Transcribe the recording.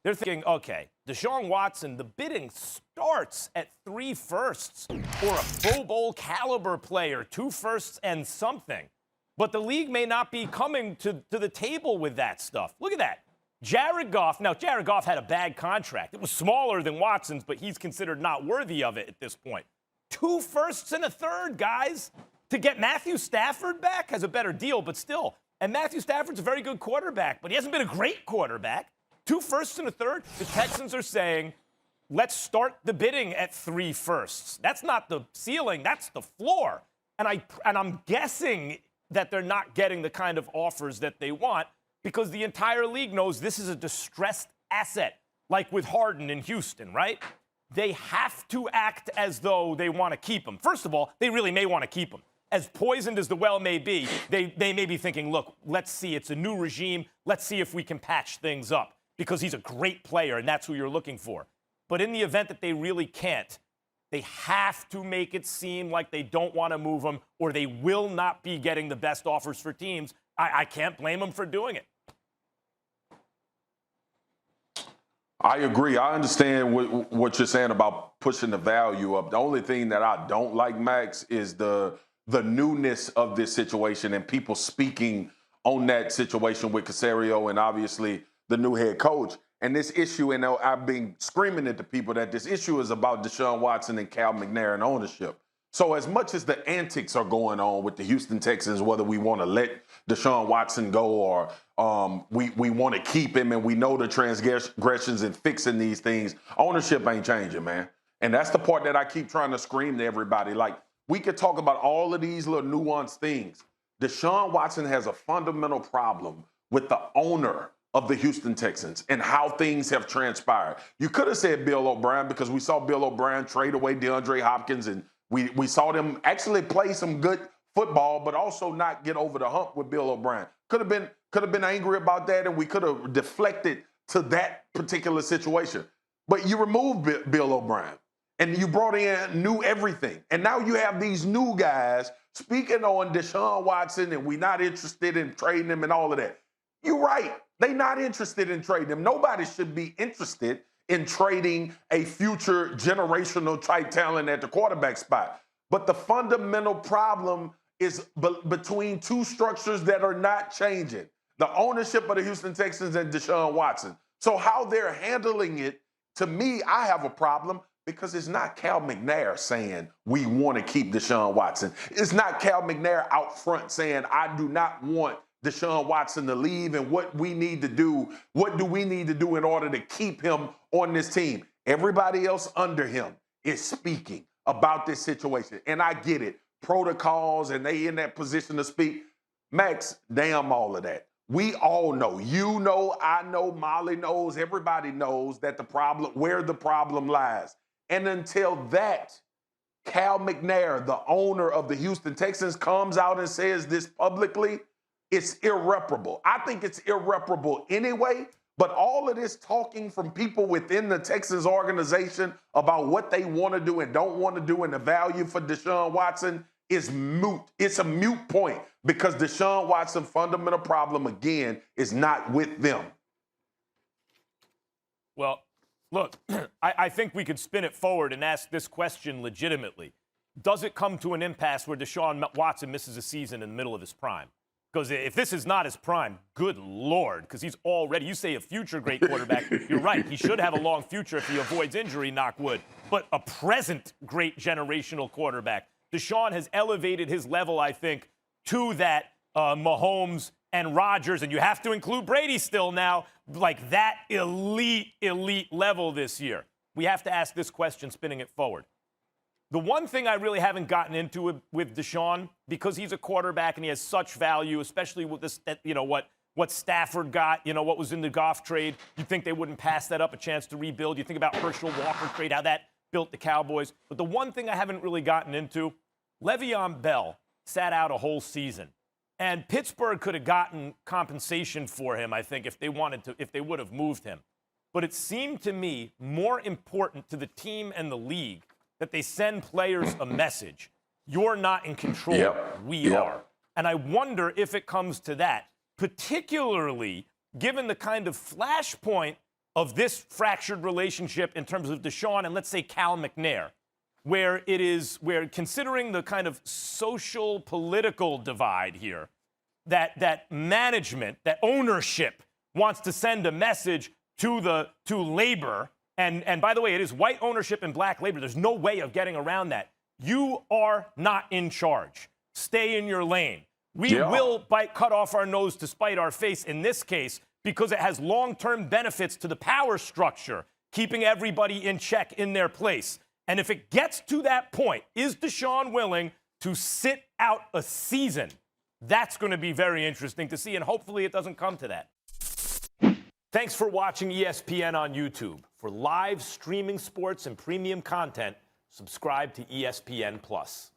They're thinking, okay, Deshaun Watson, the bidding starts at 3 firsts or a Pro Bowl caliber player, 2 firsts and something. But the league may not be coming to the table with that stuff. Look at that. Jared Goff. Now, Jared Goff had a bad contract. It was smaller than Watson's, but he's considered not worthy of it at this point. 2 firsts and a third, guys. To get Matthew Stafford back has a better deal, but still. And Matthew Stafford's a very good quarterback, but he hasn't been a great quarterback. 2 firsts and a third. The Texans are saying, let's start the bidding at 3 firsts. That's not the ceiling. That's the floor. And I'm guessing that they're not getting the kind of offers that they want because the entire league knows this is a distressed asset, like with Harden in Houston, right? They have to act as though they want to keep him. First of all, they really may want to keep him. As poisoned as the well may be, they may be thinking, look, let's see, it's a new regime. Let's see if we can patch things up because he's a great player, and that's who you're looking for. But in the event that they really can't, they have to make it seem like they don't want to move him or they will not be getting the best offers for teams. I can't blame them for doing it. I agree. I understand what you're saying about pushing the value up. The only thing that I don't like, Max, is the newness of this situation and people speaking on that situation with Caserio and obviously the new head coach. And this issue, and I've been screaming at the people that this issue is about Deshaun Watson and Cal McNair and ownership. So as much as the antics are going on with the Houston Texans, whether we want to let Deshaun Watson go or we want to keep him and we know the transgressions and fixing these things, ownership ain't changing, man. And that's the part that I keep trying to scream to everybody. Like, we could talk about all of these little nuanced things. Deshaun Watson has a fundamental problem with the owner of the Houston Texans and how things have transpired. You could have said Bill O'Brien because we saw Bill O'Brien trade away DeAndre Hopkins and we saw them actually play some good football, but also not get over the hump with Bill O'Brien. Could have been angry about that, and we could have deflected to that particular situation. But you removed Bill O'Brien, and you brought in new everything. And now you have these new guys speaking on Deshaun Watson, and we're not interested in trading him and all of that. You're right. They're not interested in trading him. Nobody should be interested in trading a future generational type talent at the quarterback spot. But the fundamental problem is between two structures that are not changing. The ownership of the Houston Texans and Deshaun Watson. So how they're handling it, to me, I have a problem because it's not Cal McNair saying we want to keep Deshaun Watson. It's not Cal McNair out front saying I do not want Deshaun Watson to leave and what we need to do. What do we need to do in order to keep him on this team? Everybody else under him is speaking about this situation. And I get it. Protocols and they in that position to speak. Max, damn all of that. We all know. You know, I know, Molly knows, everybody knows that where the problem lies. And until that, Cal McNair, the owner of the Houston Texans, comes out and says this publicly, it's irreparable. I think it's irreparable anyway, but all of this talking from people within the Texans organization about what they want to do and don't want to do and the value for Deshaun Watson is moot. It's a moot point because Deshaun Watson's fundamental problem, again, is not with them. Well, look, I think we could spin it forward and ask this question legitimately. Does it come to an impasse where Deshaun Watson misses a season in the middle of his prime? Because if this is not his prime, good Lord, because he's already, you say a future great quarterback, you're right. He should have a long future if he avoids injury, knock wood. But a present great generational quarterback. Deshaun has elevated his level, I think, to that Mahomes and Rodgers, and you have to include Brady still now, like that elite level this year. We have to ask this question, spinning it forward. The one thing I really haven't gotten into with Deshaun, because he's a quarterback and he has such value, especially with this, what Stafford got, what was in the Goff trade. You'd think they wouldn't pass that up, a chance to rebuild. You think about Herschel Walker trade, how that built the Cowboys. But the one thing I haven't really gotten into, Le'Veon Bell sat out a whole season. And Pittsburgh could have gotten compensation for him, I think, if they would have moved him. But it seemed to me more important to the team and the league that they send players a message. You're not in control. Yep. We are. And I wonder if it comes to that, particularly given the kind of flashpoint of this fractured relationship in terms of Deshaun and, let's say, Cal McNair, where considering the kind of social political divide here, that management, that ownership wants to send a message to labor, and by the way, it is white ownership and black labor. There's no way of getting around that. You are not in charge. Stay in your lane. We will cut off our nose to spite our face in this case because it has long-term benefits to the power structure, keeping everybody in check in their place. And if it gets to that point, is Deshaun willing to sit out a season? That's going to be very interesting to see, and hopefully it doesn't come to that. Thanks for watching ESPN on YouTube. For live streaming sports and premium content, subscribe to ESPN+.